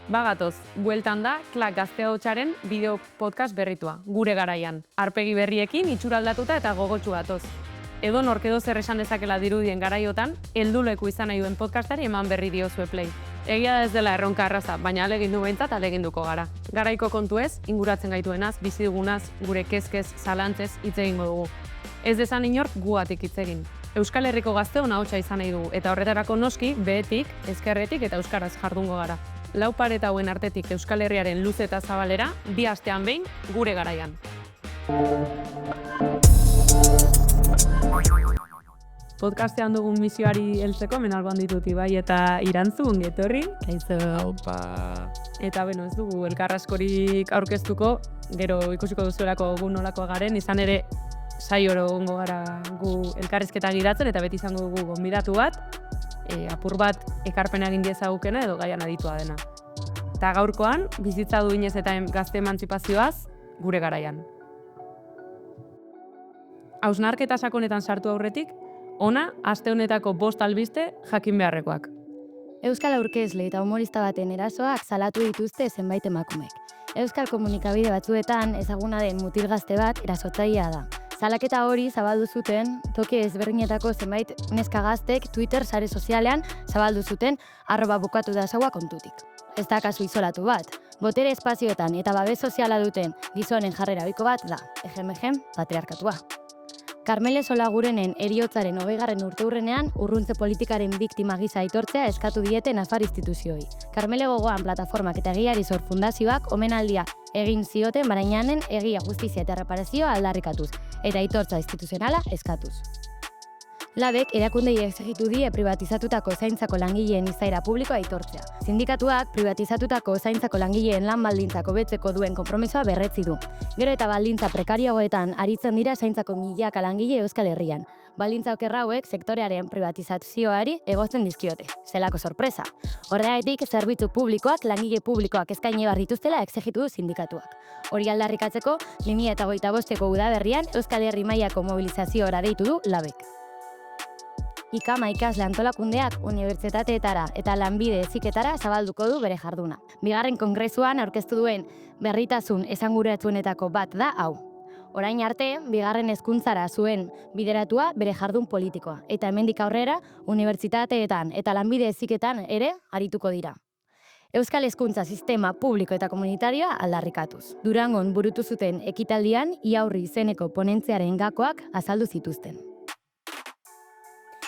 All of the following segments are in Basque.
Bagatoz, bueltan da Klak Gaztea Hotsaren bideo podcast berritua, gure garaian. Arpegi berriekin itxuraldatuta eta gogotsu gatoz. Edo norkedo zer esan dezakela dirudien garaiotan, helduleku izan nahi duen podcastari eman berri diozue play. Egia da ez dela erronka arraza, baina alegindu behintzat aleginduko gara. Garaiko kontuez, inguratzen gaituenaz, bizi dugunaz, gure kezkez, zalantzez hitz egingo dugu. Ez dezan inork guatik hitz egin. Euskal Herriko gazteon ahotsa izan nahi dugu, eta horretarako noski, behetik, ezkerretik eta euskaraz jardungo gara. Lau pareta hauen artetik Euskal Herriaren luze eta zabalera, 2 astean behin, gure garaian. Podcastean dugun misioari heltzeko menalgoan ditut Ibai eta Irantzun getorri. Kaixo. Opa. Eta ez dugu elkarraskorik aurkeztuko, gero ikusiko duzuelako gu nolakoa garen, izan ere saioro egongo gara gu elkarrizketa giratzen eta beti izango dugu gonbidatu bat, apur bat ekarpena egin diezagukena edo gaian aditua dena. Eta gaurkoan, bizitza duinez eta gazte emantzipazioaz, gure garaian. Hausnarketa sakonetan sartu aurretik, ona, aste honetako 5 albiste jakin beharrekoak. Euskal aurkezle eta humorista baten erasoak salatu dituzte zenbait emakumek. Euskal komunikabide batzuetan ezaguna den mutil gazte bat erasotzailea da. Salaketa hori zabaldu zuten toki ezberdinetako zenbait neska gaztek Twitter sare sozialean zabaldu zuten @bukatudasaua kontutik. Ez da kasu isolatu bat. Botere espazioetan eta babes soziala duten gizonen jarrera ohiko bat da, ejem patriarkatua. Karmele Solagurenen heriotzaren 20. urteurrenean urruntze politikaren biktima gisa aitortzea eskatu diete nafar instituzioi. Karmele Gogoan plataformak eta Egiari Zor fundazioak omenaldia egin zioten Barainanen egia, justizia eta reparazioa aldarrikatuz eta aitortza instituzionala eskatuz. Labek erakundei exigitu die privatizatutako zaintzako langileen izaera publikoa aitortzea. Sindikatuak privatizatutako zaintzako langileen lan baldintzak hobetzeko duen konpromisoa berretsi du. Gero eta baldintza prekarioetan aritzen dira zaintzako milaka langile Euskal Herrian. Baldintza okerra hauek sektorearen privatizazioari egozten dizkiote. Zelako sorpresa. Horregatik zerbitzu publikoak langile publikoak eskaini behar dituztela exigitu du sindikatuak. Hori aldarrikatzeko 2025ko udaberrian Euskal Herri mailako mobilizaziora deitu du Labek. IKAMA ikasle antolakundeak unibertsitateetara eta lanbide heziketara zabalduko du bere jarduna. Bigarren kongresuan aurkeztu duen berritasun esanguratsuenetako bat da hau. Orain arte, bigarren hezkuntzara zuen bideratua bere jardun politikoa, eta hemendik aurrera unibertsitateetan eta lanbide heziketan ere arituko dira. Euskal hezkuntza sistema publiko eta komunitarioa aldarrikatuz. Durangon burutu zuten ekitaldian Iaurri izeneko ponentziaren gakoak azaldu zituzten.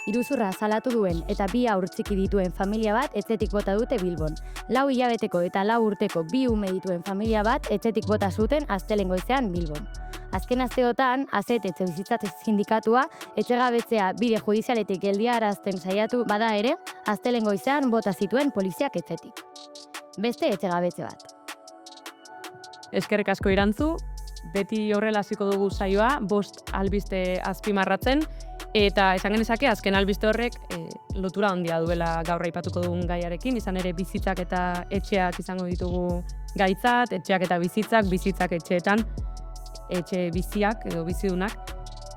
Iruzurra salatu duen eta 2 haur txiki dituen familia bat etxetik bota dute Bilbon. 4 hilabeteko eta 4 urteko 2 ume dituen familia bat etxetik bota zuten astelehen goizean Bilbon. Azken asteotan, AZET etxebizitza sindikatua etxegabetzea bide judizialetik geldiarazten saiatu bada ere, astelehen goizean bota zituen poliziak etxetik. Beste etxegabetze bat. Eskerrik asko Irantzu, beti horrela hasiko dugu saioa, 5 albiste azpimarratzen, eta esan genezake azken albiste horrek lotura handia duela gaur aipatuko dugun gaiarekin, izan ere bizitzak eta etxeak izango ditugu gaitzat, etxeak eta bizitzak etxeetan, etxe biziak edo bizidunak,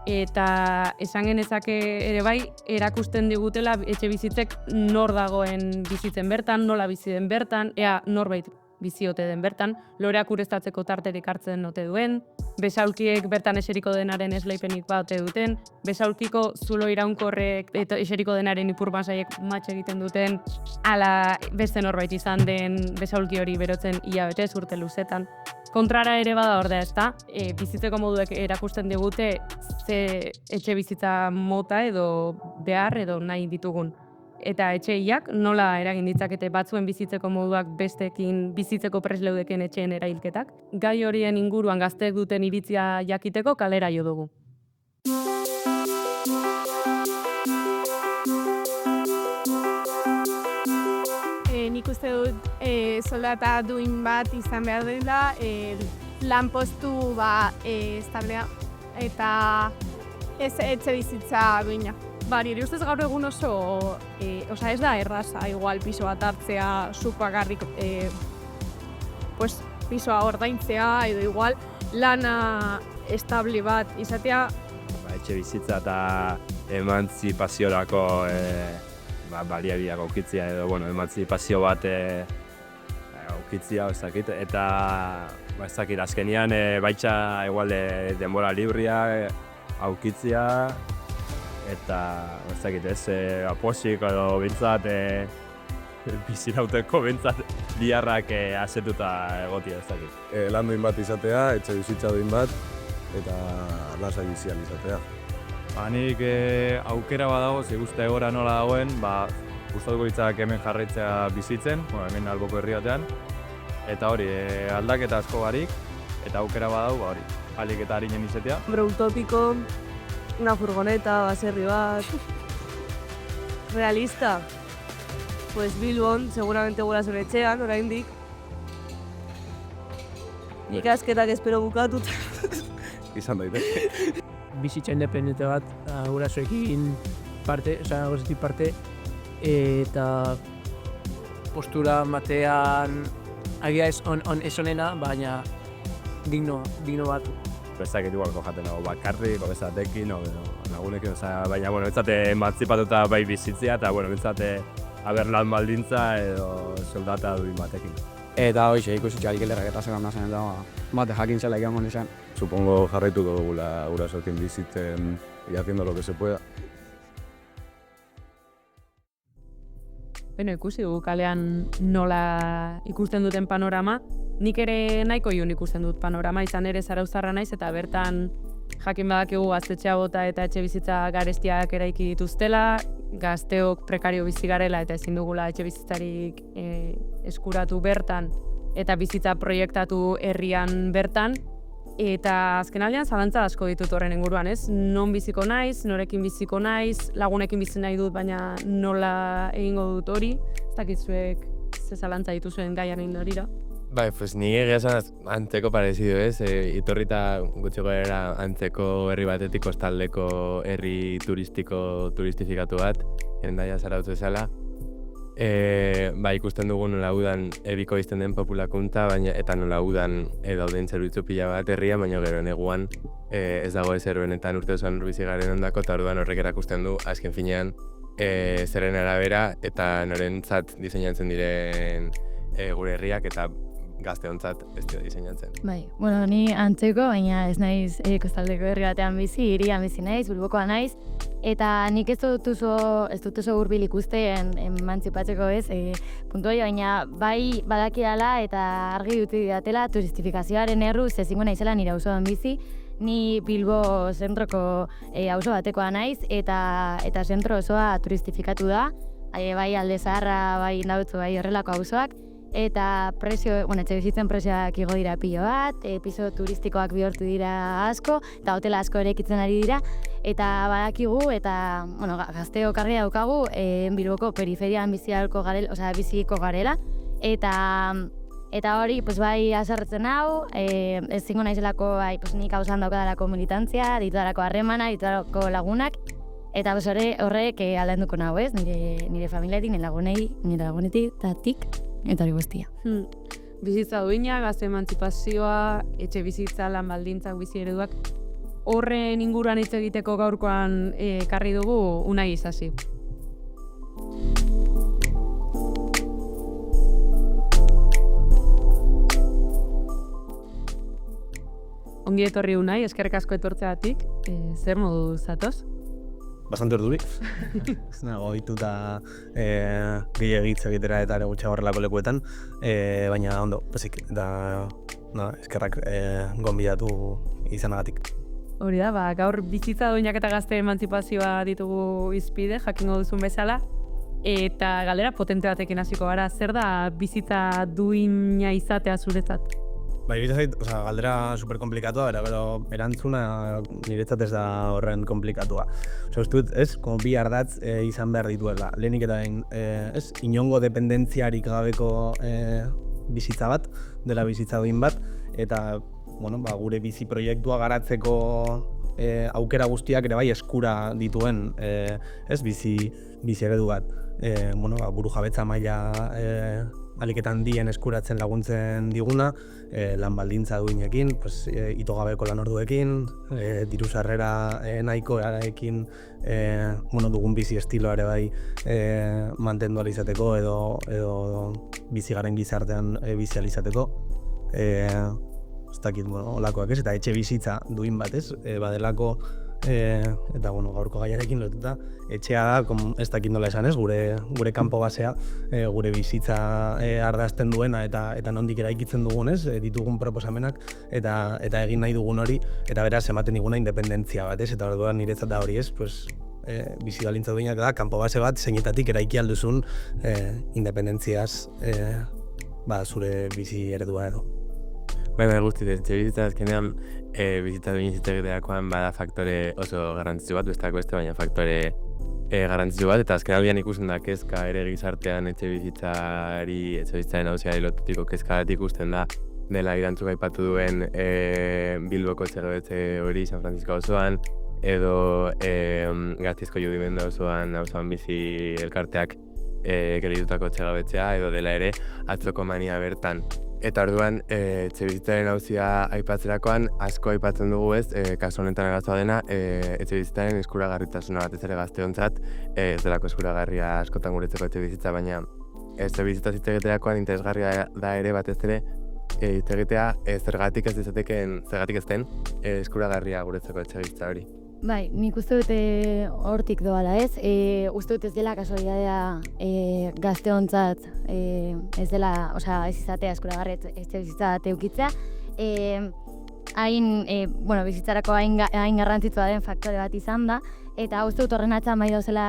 eta esan genezake ere bai erakusten digutela etxe bizitzek nor dagoen bizitzen bertan, nola bizi den bertan, ea norbait biziote den bertan, loreak ureztatzeko tarterik hartzen ote duen, besaulkiek bertan eseriko denaren esleipenik bat ote duten, besaulkiko zulo iraunkorrek eta eseriko denaren ipurmasaiek matx egiten duten, ala beste norbait izan den besaulki hori berotzen hilabetez urte luzetan. Kontrara ere bada ordea, ezta? Bizitzeko moduek erakusten digute ze etxe bizitza mota edo behar edo nahi ditugun. Eta etxeiak nola eragin ditzakete batzuen bizitzeko moduak besteekin bizitzeko presleudeken etxeen erailketak. Gai horien inguruan gazteek duten iritzia jakiteko kalera jo dugu. Nik uste dut soldata duin bat izan behar dela, lanpostu establea eta ez etxe bizitza duina. Nire ustez gaur egun oso, ez da erraza, igual piso bat hartzea, zuk bakarrik pisoa ordaintzea, edo igual lana estable bat izatea. Etxe bizitza eta emantzipaziorako baliabideak aukitzea edo emantzipazio bat aukitzia, ez dakit, eta ez dakit, azkenian baitza igual denbora libria aukitzia, eta ez dakit, aposik edo bintzat bizirauteko bintzat biharrak asetuta egotia, ez dakit. Lan duin bat izatea, etxe bizitza duin bat, eta lasai bizian izatea. Nik aukera badago, guztia egora nola dagoen, gustatuko ditzak hemen jarraitzea bizitzen, hemen alboko herri batean, eta hori, aldaketa asko barik, eta aukera badago, hori, alik eta harinen izatea. Hombre, utópico, una furgoneta, baserri bat, realista, pues Bilbon, seguramente gurasoen etxean, oraindik. Ikasketak espero bukatuta. Izan daite. Bizitza independente bat, gurasoekin parte, gozatik parte, eta postura batean agia ez onena, baina digno bat. Bezakit igualko jaten nago bakarrik, bezatekin, lagunekin, baina, bentsate emantzipatuta bai bizitzia, eta, bentsate haber lan baldintza edo soldata duin batekin. Eta hoxe, ikusitxalik elderrak zegoen nazen, eta bate jakin zela egon izan. Supongo jarraituko dugula gurasoekin bizitzen y haciendo lo que se pueda. Ikusi dugu kalean nola ikusten duten panorama. Nik ere nahiko iun ikusten dut panorama, izan ere Zarauztarra naiz, eta bertan jakin badakigu gaztetxea bota eta etxe bizitza garestiak eraiki dituztela, gazteok prekario bizi garela eta ezin dugula etxe bizitzarik eskuratu bertan eta bizitza proiektatu herrian bertan. Eta azkenaldian zalantza asko ditut horren inguruan, ez? Non biziko naiz, norekin biziko naiz, lagunekin bizi nahi dut, baina nola egingo dut hori. Ez dakizuek ze zalantza dituzuen gaian indorira. Bai, pues ni egia esan antzeko parezido, ez? Itorrita gutxi gorera antzeko herri batetik kostaldeko herri turistifikatu bat, Hendaia Zarautz bezala. Ikusten dugu nola udan ebiko izten den populakuntza, eta nola udan dauden zerbitzu pila bat herria, baina gero neguan ez dago ezer benetan urte osoan bizi garen ondako, eta orduan horrek erakusten du, azken finean, zerren arabera eta norentzat diseinatzen diren gure herriak eta gazteontzat ez dira diseinatzen. Bai, ni antzeko, baina ez naiz kostaldeko herri batean bizi, hirian bizi naiz, Bilbokoa naiz, eta nik ez dut oso hurbil ikusten emantzipatzeko ez, puntu hori, baina bai badakidala eta argi dute didatela turistifikazioaren erruz ezingo naizela nire auzoan bizi. Ni Bilbo zentroko auzo batekoa naiz eta zentro osoa turistifikatu da, bai Alde Zaharra, bai Indautxu, bai horrelako auzoak. Eta etxe bizitzen prezioak igo dira pilo bat, piso turistikoak bihurtu dira asko, eta hotela asko eraikitzen ari dira. Eta badakigu, eta gazteok argi daukagu, Bilboko periferian biziko garela. Eta hori, bai azarretzen hau, ezingo naizelako nik hauzan daukadalako militantzia, ditudalako harremana, ditudalako lagunak. Eta horrek aldaenduko nahu ez, nire familiatik, nire lagunetik, eta hori guztia. Bizitza duina, gazte emantzipazioa, etxe bizitza, lan baldintzak, bizi ereduak. Horren inguruan hitz egiteko gaurkoan ekarri dugu Unai Isasi. Ongi etorri Unai, eskerrik asko etortzeagatik. Zer modu zatoz? Bastante ordurik. Ez nago dituta gehiagitza egitera eta ere gutxa horrelako lekuetan, baina ondo, pesik, eta eskerrak gonbidatu izanagatik. Hori da, gaur bizitza duinak eta gazte emantzipazioa ditugu izpide, jakingo duzun bezala, eta galdera potente batekin hasiko gara, zer da bizitza duina izatea zuretzat? Galdera superkomplikatua, pero erantzuna niretzat ez da horren komplikatua. Uste dut, bi ardatz izan behar dituela. Lehenik eta inongo dependentziarik gabeko bizitza bat, dela bizitza duin bat, eta gure bizi proiektua garatzeko aukera guztiak ere bai eskura dituen bizi eredu bat. Buru jabetza maila aliketan dien eskuratzen laguntzen diguna, lan baldintza duinekin, itogabeko lan orduekin, diru sarrera nahikoarekin, dugun bizi estiloa ere bai mantendu ahal izateko edo bizi garen gizartean bizi ahal izateko. Ez dakit, olakoak ez, eta etxe bizitza duin bat ez, badelako, eta gaurko gaiarekin lotuta, etxea da, ez dakit nola esan ez, gure kanpo basea, gure bizitza ardazten duena eta nondik eraikitzen dugun ez, ditugun proposamenak eta egin nahi dugun hori, eta beraz ematen diguna independentzia bat ez, eta orduan niretzat da hori ez, bizi baldintza duinak da, kanpo base bat zeinetatik eraiki alduzun independentziaz zure bizi eredua edo. Bai, guzti, etxe bizitza azkenean bizitza duin egiterakoan bada faktore oso garrantzitsu bat, besteak beste, baina faktore garrantzitsu bat, eta azken aldian ikusten da kezka ere gizartean etxe bizitzaren hauziari lotutiko kezka bat ikusten da dela irantzuk aipatu duen Bilboko etxegabetze hori San Francisco osoan, edo Gasteizko Judimenda osoan bizi elkarteak gelditutako etxegabetzea, edo dela ere atzoko mania bertan. Eta orduan, etxe bizitzaren hauzia aipatzerakoan, asko aipatzen dugu ez, kasu honetan agazoa dena, etxe bizitzaren eskuragarritasuna batez ere gazteontzat, ez delako eskuragarria askotan guretzeko etxe bizitza, baina etxe bizitza hitz egiterakoan interesgarria da ere batez ere hitz egitea zergatik ez den eskuragarria guretzeko etxe bizitza hori. Bai, nik uste dut hortik doala ez. Uste dut ez dela kasualidadea gazteontzat ez dela, ez izatea eskuragarri etxe bizitza bat eukitzea. Bizitzarako hain garrantzitsua den faktore bat izan da, eta uste dut horren atzan bai dauzela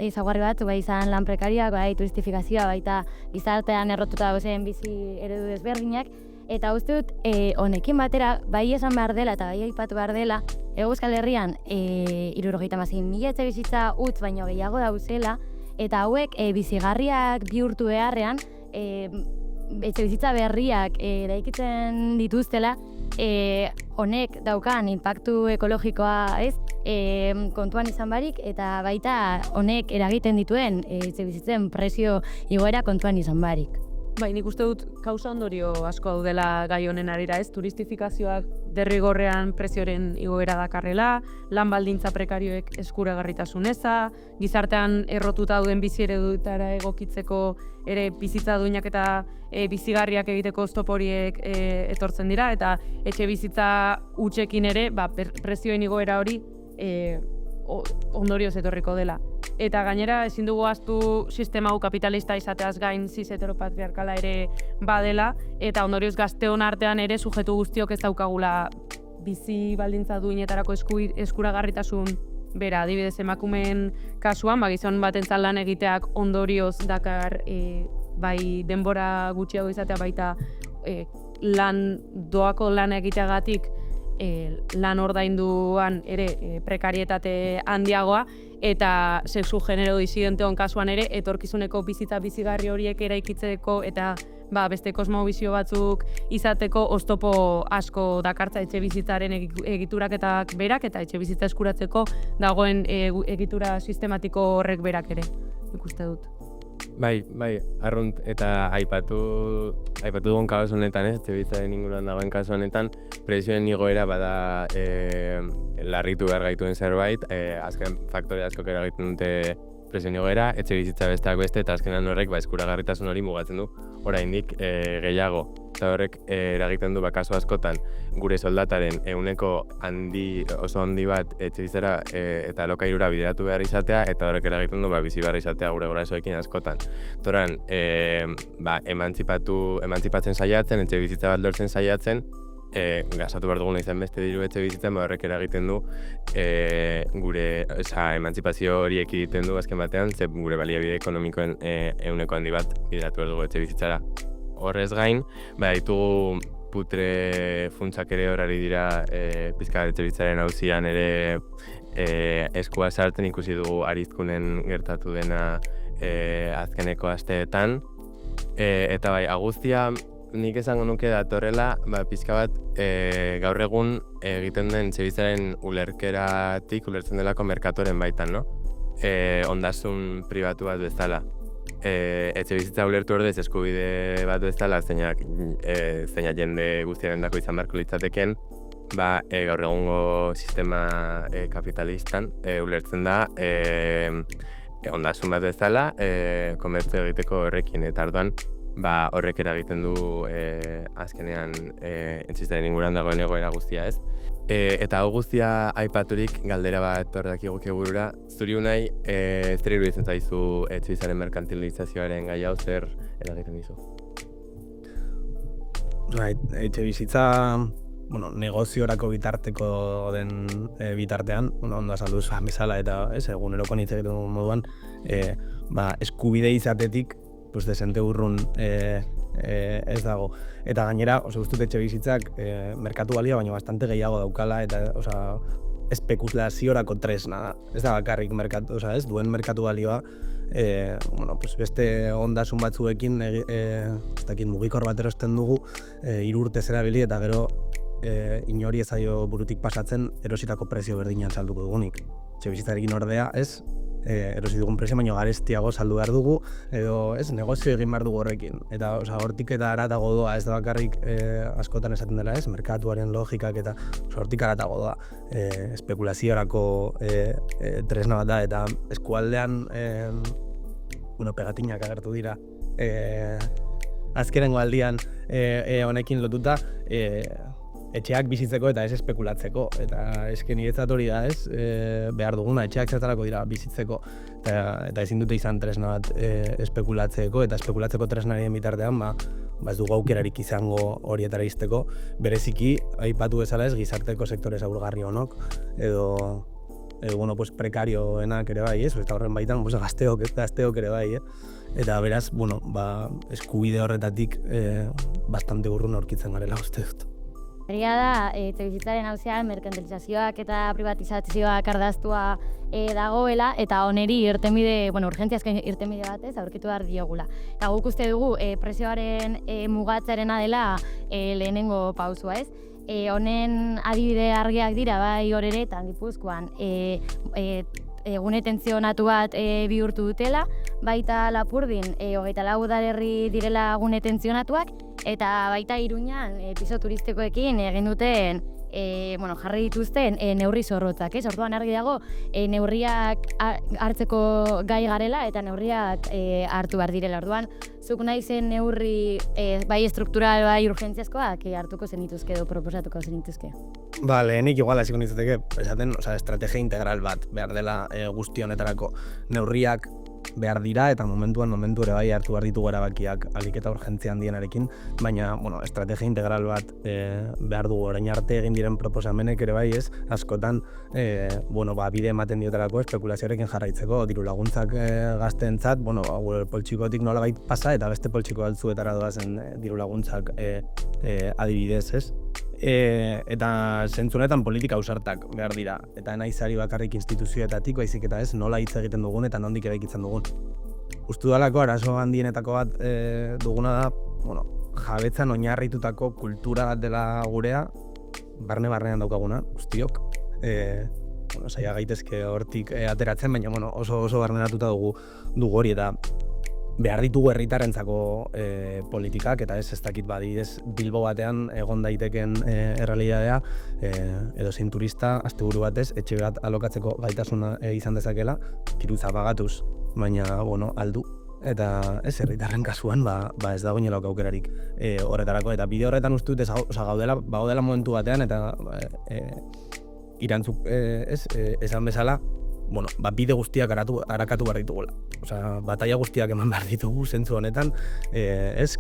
ezaugarri bat, bai izan lan prekarioak, bai turistifikazioa, baita gizartean errotuta dauzen bizi eredu desberdinak, eta uste dut honekin batera bai esan behar dela eta bai aipatu behar dela, Hego Euskal Herrian 76.000 etxe bizitza utz baino gehiago dauzela, eta hauek bizigarriak bihurtu beharrean etxe bizitza berriak eraikitzen dituztela, honek daukan inpaktu ekologikoa ez, kontuan izan barik, eta baita honek eragiten dituen etxe bizitzen prezio igoera kontuan izan barik. Bai, nik uste dut kausa ondorio asko daudela gai honen arira ez, turistifikazioak derrigorrean prezioaren igoera dakarrela, lan baldintza prekarioek eskuragarritasun eza, gizartean errotuta dauden bizi eredutara egokitzeko ere bizitza duinak eta bizigarriak egiteko oztopo horiek etortzen dira, eta etxe bizitza hutsekin ere prezioen igoera hori ondorioz etorriko dela. Eta gainera ezin dugu ahaztu sistema hau kapitalista izateaz gain cis heteropatriarkala ere badela, eta ondorioz gazteon artean ere sujetu guztiok ez daukagula bizi baldintza duinetarako eskuragarritasun bera. Adibidez emakumeen kasuan, gizon batentzat lan egiteak ondorioz dakar bai denbora gutxiago izatea, baita doako lan egiteagatik lan ordainduan ere prekarietate handiagoa, eta sexu genero disidenteon kasuan ere etorkizuneko bizitza bizigarri horiek eraikitzeko eta beste kosmobizio batzuk izateko oztopo asko dakartza etxe bizitzaren egituraketak berak, eta etxe bizitza eskuratzeko dagoen egitura sistematiko horrek berak ere, ikuste dut. Bai, arrunt eta aipatu dugun kasu honetan ez, etxe bizitzaren inguruan dagoen kasu honetan, prezioen igoera bada larritu behar gaituen zerbait, azken faktore askok eragiten dute prezioen igoera, etxe bizitza besteak beste, eta azkenan horrek eskuragarritasun hori mugatzen du oraindik gehiago. Eta horrek eragiten du kasu askotan gure soldataren oso handi bat etxe bizitzara eta alokairura bideratu behar izatea, eta horrek eragiten du bizi behar izatea gure gurasoekin askotan. Toran, emantzipatzen saiatzen, etxe bizitza bat lortzen saiatzen, gastatu behar duguna izan beste diru etxe bizitzen, horrek eragiten du gure emantzipazio hori ekiditen du azken batean, ze gure baliabide ekonomikoen ehuneko handi bat bideratu behar dugu etxe bizitzara. Horrez gain, ditugu putre funtsak ere horari dira pizka etxe bizitzaren auzian ere eskua sartzen ikusi dugu Arizkunen gertatu dena azkeneko asteetan. Eta aguztia nik esango nuke datorrela, pizka bat gaur egun egiten den etxe bizitzaren ulertzen delako merkatoren baitan, no? Ondasun pribatu bat bezala. etxe bizitza ulertu ordez eskubide bat bezala, zeinak jende guztiarendako izan beharko litzateken, gaur egungo sistema kapitalistan ulertzen da ondasun bat bezala komertzio egiteko horrekin, eta orduan horrek eragiten du azkenean etxistaren inguruan dagoen egoera guztia, ez? Eta hau guztia aipaturik galdera bat horretak iguke burura, zuri unai, zer iruditzen zaizu etxebizaren merkantilizazioaren gai hau zer eragiten dizu? Etxebizitza negoziorako bitarteko den bitartean, ondo azaldu zuen bezala eta eguneroko hitz egiten moduan, eskubide izatetik desente urrun ez dago. Eta gainera, uste etxe bizitzak merkatu balia baina bastante gehiago daukala eta espekulaziorako tresna da. Ez da bakarrik duen merkatu balioa beste ondasun batzuekin mugikor bat erosten dugu 3 urte zerabili eta gero inori ez zaio burutik pasatzen erositako prezio berdinan salduko dugunik. Etxe bizitzarekin ordea erosi dugun prezio baino garestiago saldu behar dugu edo negozio egin behar dugu horrekin. Eta hortik eta haratago doa, ez da bakarrik askotan esaten dela merkatuaren logikak eta hortik haratago doa. Espekulaziorako tresna bat da eta eskualdean pegatinak agertu dira azkenengo aldian honekin lotuta etxeak bizitzeko eta ez espekulatzeko. Eta niretzat hori da, behar duguna, etxeak zertarako dira bizitzeko. Eta ezin dute izan tresna bat espekulatzeko, eta espekulatzeko tresnarien bitartean, ez dugu aukerarik izango horietara izteko. Bereziki, aipatu bezala gizarteko sektore zaurgarri honok, edo prekarioenak ere bai, eta horren baitan gazteok ere bai. Eta beraz, eskubide horretatik bastante urrun aurkitzen garela uste dut. Egia da, etxebizitzaren hauzean merkantilizazioak eta privatizazioak ardaztua dagoela eta oneri irtenbide, urgentziazko irtenbide batez aurkitu behar diogula. Eta guk uste dugu prezioaren mugatzearena dela lehenengo pausua, ez? Honen adibide argiak dira bai Oreretan, Gipuzkoan, egune tentzionatu bat bihurtu dutela, baita Lapurdin 24 udalerri direla gune tentzionatuak, eta baita Iruñan piso turistikoekin egin duten jarri dituzten neurri zorrotzak, ez? Orduan argi dago neurriak hartzeko gai garela eta neurriak hartu behar direla. Orduan, zuk nahi zen neurri bai estruktural, bai urgentziazkoak hartuko zenituzke edo proposatuko zenituzke? Lehenik igual hasiko nintzateke, esaten, estrategia integral bat behar dela guzti honetarako. Neurriak behar dira eta momentu ere bai hartu behar ditugu erabakiak ahalik eta urgentzia handienarekin, baina estrategia integral bat behar dugu. Orain arte egin diren proposamenek ere bai askotan bide ematen diotelako espekulazioarekin jarraitzeko, diru laguntzak gazteentzat, poltsikotik nolabait pasa eta beste poltsiko altzuetara doazen diru laguntzak adibidez, ez? Eta zentzunetan politika ausartak behar dira. Eta naizari bakarrik instituzioetatik, baizik eta ez nola hitz egiten dugun eta nondik eraikitzen dugun. Uste dalako arazo handienetako bat duguna da, jabetzan oinarritutako kultura bat dela gurea, barnean daukaguna, guztiok. Saia gaitezke hortik ateratzen, baina oso barneratuta dugu hori eta behar ditugu herritarrentzako politikak eta ez dakit badidez Bilbo batean egon daiteken errealitatea edo zein turista asteburu batez etxe bat alokatzeko gaitasuna izan dezakela, dirutza pagatuz, baina aldu. Eta ez herritarren kasuan ez dago inolako aukerarik horretarako eta bide horretan uste dut gaudela momentu batean eta irantzuk esan bezala bide guztiak arakatu behar ditugula. Bataia guztiak eman behar ditugu zentzu honetan,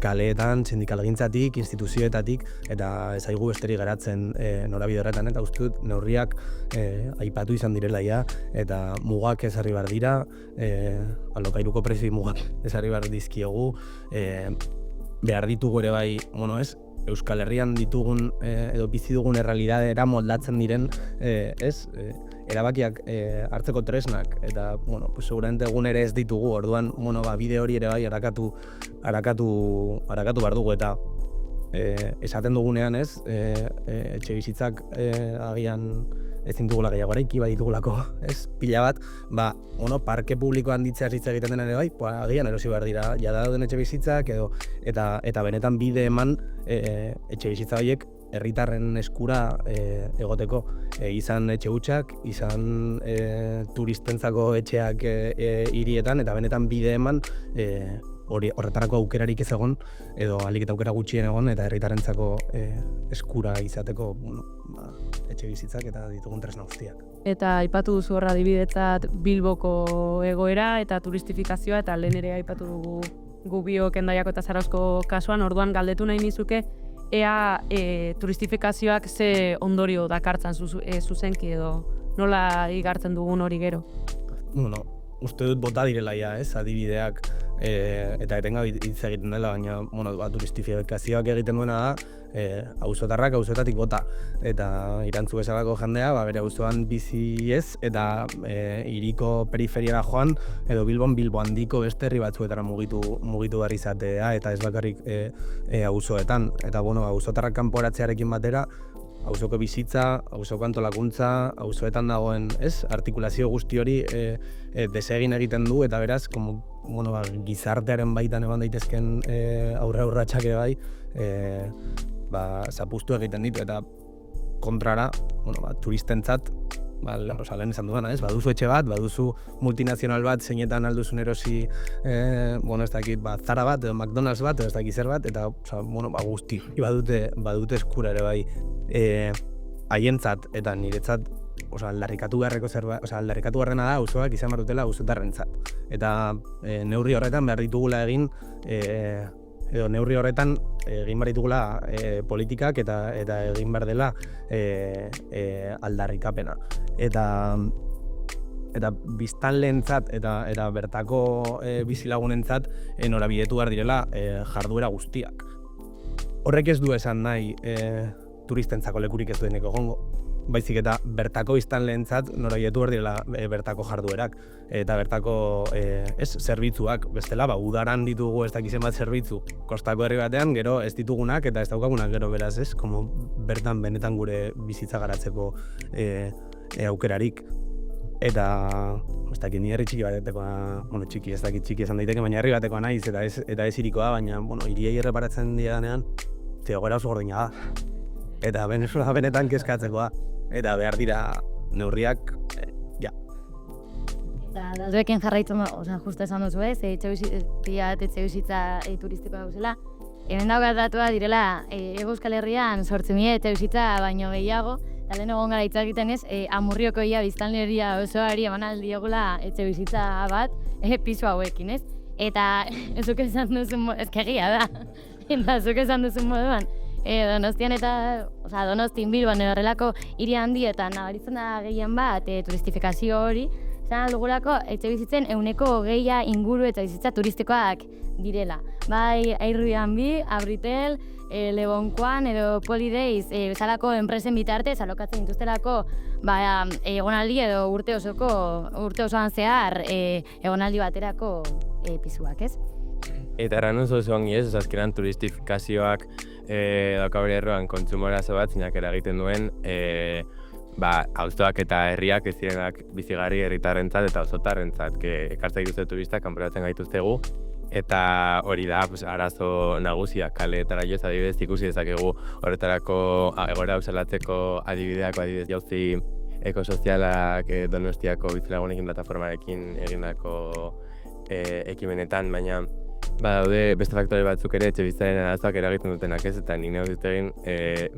kaleetan, sindikalgintzatik, instituzioetatik, eta ez aigu besterik geratzen norabide horretan, eta uste dut neurriak aipatu izan direla eta mugak ezarri behar dira, alokairuko prezio mugak ezarri behar dizkiogu, behar ditugu ere bai, Euskal Herrian ditugun edo bizi dugun errealitatea moldatzen diren erabakiak hartzeko tresnak eta seguramente egun ere ez ditugu, orduan bide hori ere bai arakatu behar dugu eta esaten dugunean etxe bizitzak agian ezin dugula gehiago eraiki, baditugulako, ez, pila bat, parke publikoan ditzeaz hitz egiten denen ere bai, agian erosi behar dira, jada dauden etxe bizitzak, eta benetan bide eman etxe bizitza horiek herritarren eskura egoteko. Izan etxe hutsak, izan turistentzako etxeak hirietan, eta benetan bide eman horretarako aukerarik ez egon, edo ahalik eta aukera gutxien egon, eta herritarrentzako eskura izateko etxe bizitzak eta ditugun tresna guztiak. Eta aipatu duzu horra adibidetzat Bilboko egoera eta turistifikazioa, eta lehen ere aipatu dugu gu biok Hendaiako eta Zarauzko kasuan, orduan galdetu nahi nizuke, ea turistifikazioak ze ondorio dakartzan zuzenki edo nola igartzen dugun hori gero? Uste dut bota direla adibideak, eta etengabe hitz egiten dela, baina turistifikazioak egiten duena da, auzotarrak auzoetatik bota, eta irantzu bezalako jendea bere auzoan bizi ez, eta hiriko periferiara joan, edo Bilbo handiko beste herri batzuetara mugitu behar izatea, eta ez bakarrik auzoetan. Eta auzotarrak kanporatzearekin batera, auzoko bizitza, auzoko antolakuntza, auzoetan dagoen artikulazio guzti hori desegin egiten du, eta beraz, gizartearen baitan eman daitezken aurratsak ere bai, zapuztu egiten ditu, eta kontrara, turistentzat, lehen esan dudana, baduzu etxe bat, baduzu multinazional bat, zeinetan alduzun erosi, ez dakit, Zara bat, edo McDonald's bat, edo ez dakit zer bat, eta guzti, badute eskura ere bai, haientzat eta niretzat, aldarrikatu beharrena da auzoak izan behar dutela auzotarrentzat. Eta neurri horretan behar ditugula egin, edo neurri horretan egin behar ditugula politikak eta egin behar dela aldarrikapena. Eta biztanleentzat eta bertako bizilagunentzat norabidetu behar direla jarduera guztiak. Horrek ez du esan nahi turistentzako lekurik ez duenik egongo, baizik eta bertako biztanleentzat norabidetu behar direla bertako jarduerak eta bertako zerbitzuak. Bestela, udaran ditugu ez dakizen bat zerbitzu kostako herri batean, gero ez ditugunak eta ez daukagunak gero beraz bertan benetan gure bizitza garatzeko aukerarik. Eta ez dakit ni herri txiki batekoa, txiki ez dakit txiki esan daiteke, baina herri batekoa naiz eta ez hirikoa, baina hiriei erreparatzen dianean egoera oso gordina da. Eta Venezuela benetan kezkatzekoa. Eta behar dira neurriak, Eta zuekin jarraitzen, justu esan duzu etxe bizitza turistikoa dauzela. Hemen daukat datua direla, Euskal Herrian 8.000 etxe bizitza baino gehiago, eta lehen egon gara hitz egiten Amurrioko biztanleria osoari eman aldiogula etxe bizitza bat, pisu hauekin, ez? Eta zuk esan duzun, egia da, eta zuk esan duzun moduan, Donostian eta Donostin Bilbon horrelako hiri handietan nabaritzen da gehien bat turistifikazio hori, zan aldugulako etxe bizitzen 20% inguru eta bizitza turistikoak direla. Bai Airbnb, Abritel, Lebonkoan edo Polidays bezalako enpresen bitartez alokatzen dituztelako egonaldi edo urte osoan zehar egonaldi baterako pisuak, ez? Eta erran oso ongi ez, azkenan turistifikazioak daukabere erroan kontsumorazo bat zinak eragiten duen auzoak eta herriak ez zirenak bizigarri herritarrentzat eta auzotarrentzat ekartzen dituzte turistak, kanporatzen gaituztegu, eta hori da arazo nagusia kaleetara joz adibidez ikusi dezakegu horretarako egoera ausalatzeko adibideak adibidez jauzi ekosozialak Donostiako bizilagunekin plataformarekin egindako ekimenetan, baina daude beste faktore batzuk ere etxe bizitzaren arazoak eragiten dutenak ez, eta nik neuk egin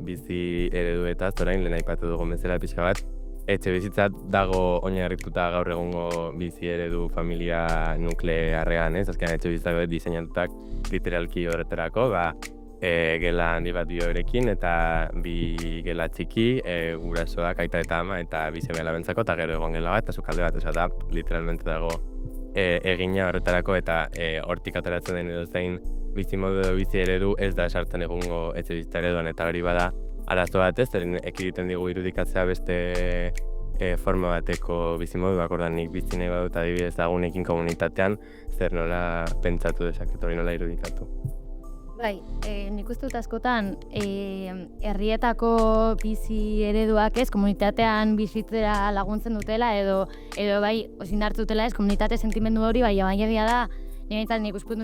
bizi ereduetaz, orain lehen aipatu dugun bezala pixka bat, etxe bizitza dago oinarrituta gaur egungo bizi eredu familia nuklearrean, ez? Azkenean etxe bizitzak diseinatutak literalki horretarako, gela handi bat biorekin eta bi gela txiki, gurasoak, aita eta ama eta bi seme alabentzako, eta gero egon gela bat, eta sukalde bat, da literalmente dago egina horretarako, eta hortik ateratzen den edo zein bizimodu edo bizi eredu ez da esartzen egungo etxe bizitza ereduan, eta hori bada arazo bat ez, ekiditen digu irudikatzea beste forma bateko bizimoduak, ordan nik bizi nahi badut adibidez lagunekin komunitatean, zer nola pentsatu dezaket hori nola irudikatu. Bai, nik uste dut askotan herrietako bizi ereduak komunitatean bizitzera laguntzen dutela edo bai, osindartu dutela komunitate sentimendu hori, bai, egia da, nik uste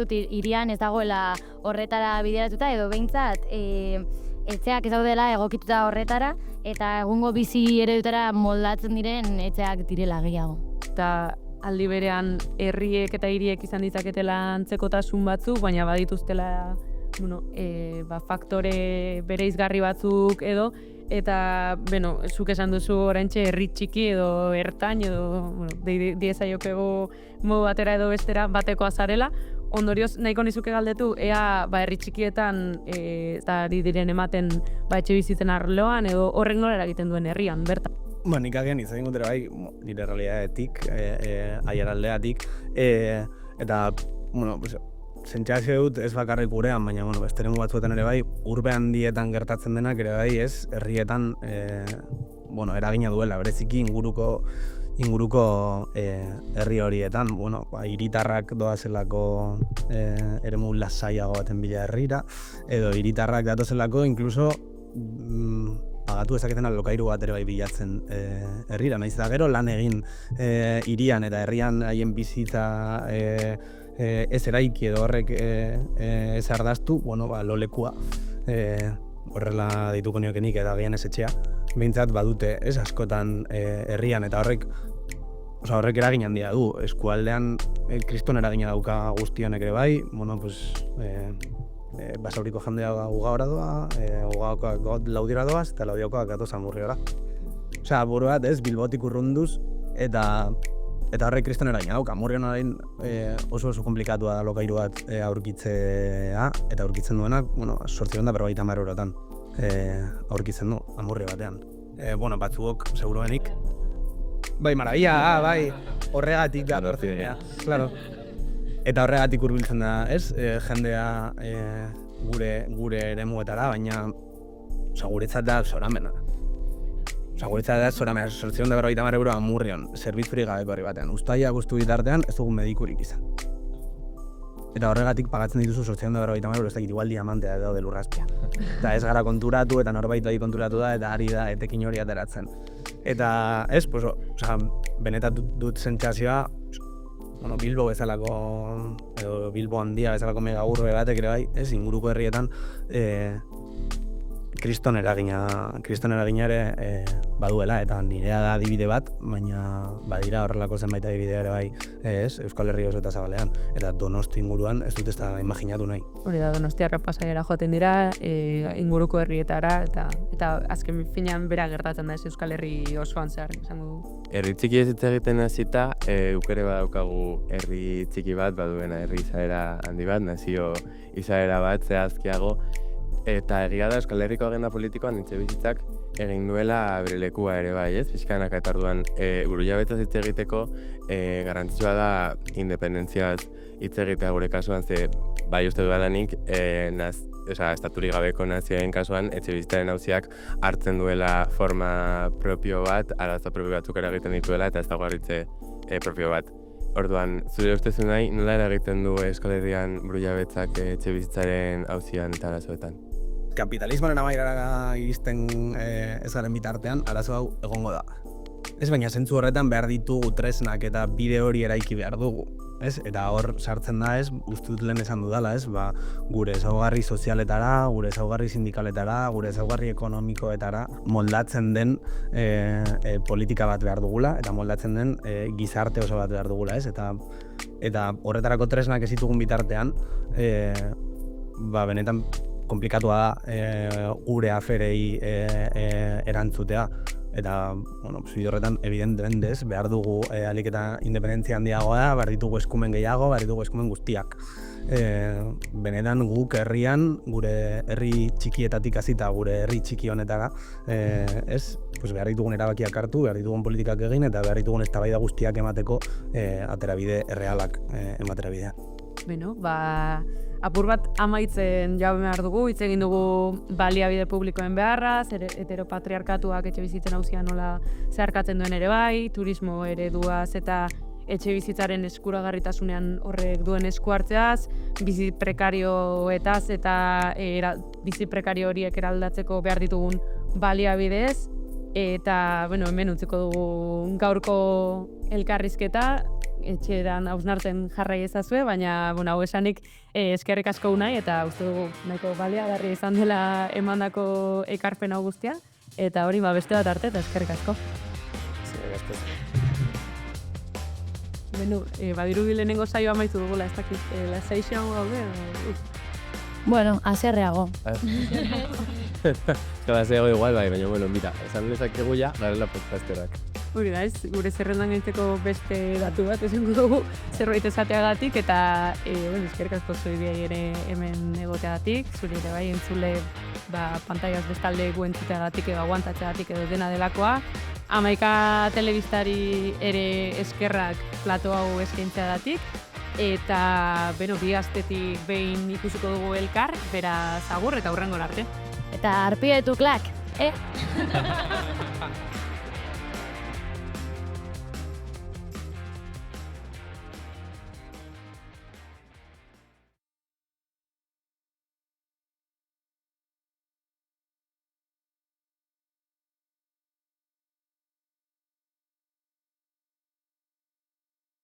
dut hirian ez dagoela horretara bideratuta edo behintzat etxeak ez daudela egokituta horretara eta egungo bizi eredutara moldatzen diren etxeak direla gehiago. Eta aldi berean herriek eta hiriek izan ditzaketela antzekotasun batzuk, baina badituztela faktore bereizgarri batzuk edo, eta zuk esan duzu oraintxe herri txiki edo ertain edo diezaiokego modu batera edo bestera batekoa zarela. Ondorioz, nahiko nizuke galdetu, ea herri txikietan eta ari diren ematen etxe bizitzen arloan edo horrek nola eragiten duen herrian, bertan. Nik agian izan gutera bai, nire realidadetik, aiaraldeatik, eta, sentsazio dut ez bakarrik gurean, baina, besteren batzuetan ere bai, urbe handietan gertatzen denak ere bai, ez, herrietan, eragina duela, bereziki inguruko herri horietan, hiritarrak doazelako eremu lasaiago baten bila herrira, edo hiritarrak datozelako, inkluso, pagatu ezaketen alokairu bat ere bai bilatzen herrira, nahiz da gero lan egin hirian eta herrian haien bizitza ez eraiki edo horrek ez ardaztu, lolekua horrela dituko niokenik eta gian ez etxea, behintzat badute ez askotan herrian eta horrek eragin handia du, eskualdean kriston eragina dauka guztionek ere bai, basauriko jendea ugaora doa, ugaokoak laudira doaz, eta laudiokoak gatoz amurriora. Osea, buru bat ez, Bilbotik urrunduz, eta horrek kriston eragina dauka. Amurrion orain oso komplikatua da lokairu bat aurkitzea, eta aurkitzen duenak, 850 eurotan aurkitzen du, amurri batean. Batzuok, seguruenik. Bai, maravilla, bai, horregatik da. Claro. Eta horregatik hurbiltzen da, ez? Jendea gure eremuetara, baina guretzat da zoramena. Guretzat da zoramena, 850 euro Amurrion, zerbitzurik gabeko horri batean. Uztaia guztu bitartean ez dugu medikurik izan. Eta horregatik pagatzen dituzu 850 euro, ez dakit igual diamantea edo de lurrazpia. Eta ez gara konturatu eta norbait konturatu da eta ari da etekin hori ateratzen. Eta ez, benetan dut sentsazioa, Bilbo bezalako, edo Bilbo handia bezalako megagurbe batek ere bai, ez, inguruko herrietan kriston eragina ere baduela, eta nirea da adibide bat, baina badira horrelako zenbait adibide ere bai, ez, Euskal Herri oso eta zabalean, eta Donosti inguruan ez dut ez da imaginatu nahi. Hori da, Donostiarra pasaiara joaten dira, inguruko herrietara, eta azken finean bera gertatzen da ez Euskal Herri osoan zehar, izango du. Herri txiki ez egiten hasita, ukere badaukagu herri txiki bat, baduena herri izaera handi bat, nazio izaera bat, zehazkiago, eta egia da Euskal Herriko agenda politikoan etxebizitzak egin duela bere lekua ere bai, ez? Pixkanaka eta orduan burujabetaz hitz egiteko garrantzitsua da independentziaz hitz egitea gure kasuan, ze bai uste dudalanik estaturik gabeko nazioen kasuan etxebizitzaren auziak hartzen duela forma propio bat, arazo propio batzuk eragiten dituela eta ez dago harritze propio bat. Orduan, zure ustezu nahi, nola eragiten du Euskal Herrian burujabetzak etxebizitzaren auzian eta arazoetan? Kapitalismoaren amaierara iristen ez garen bitartean, arazo hau egongo da. Ez baina zentzu horretan behar ditugu tresnak eta bide hori eraiki behar dugu. Ez? Eta hor sartzen da ez, uste dut lehen esan dudala, ez? Gure ezaugarri sozialetara, gure ezaugarri sindikaletara, gure ezaugarri ekonomikoetara moldatzen den politika bat behar dugula, eta moldatzen den gizarte oso bat behar dugula, ez? Eta horretarako tresnak ez ditugun bitartean, benetan komplikatua da gure aferei erantzutea. Eta, bide horretan, evidentemente behar dugu alik eta independentzia handiagoa, behar ditugu eskumen gehiago, behar ditugu eskumen guztiak. Benetan guk herrian, gure herri txikietatik hasita gure herri txiki honetara, behar ditugun erabakiak hartu, behar ditugun politikak egin, eta behar ditugun eztabaida guztiak emateko aterabide errealak ematera bidea. Beno, apur bat amaitzen jabe behar dugu, hitz egin dugu baliabide publikoen beharraz, heteropatriarkatuak etxe bizitzen auzia nola zeharkatzen duen ere bai, turismo ereduaz eta etxe bizitzaren eskuragarritasunean horrek duen esku hartzeaz, bizi prekarioetaz eta bizi prekario horiek eraldatzeko behar ditugun baliabidez, eta hemen utziko dugu gaurko elkarrizketa, etxeran hausnartzen jarrai ezazue, baina hau esanik eskerrik asko unai, eta uste dugu nahiko baliagarria izan dela emandako ekarpen hau guztia, eta hori beste bat arte, eta eskerrik asko. Badiru lehenengo saioa amaitu dugula, ez dakit, lasaixean gaude? Bueno, aserreago. Eskala igual, baina, mira, esan dezakegu ja, garela podcasterak. Hori da, gure zerrendan egiteko beste datu bat, esango dugu zerbait esateagatik, eta eskerrik asko zuibiai ere hemen egoteagatik, zuri ere bai entzule pantaiaz bestalde gu entzuteagatik edo aguantatzeagatik edo dena delakoa. Amaika telebistari ere eskerrak plato hau eskaintzeagatik, eta bi astetik behin ikusiko dugu elkar, beraz agur eta hurrengora arte. Eta arpietu klak,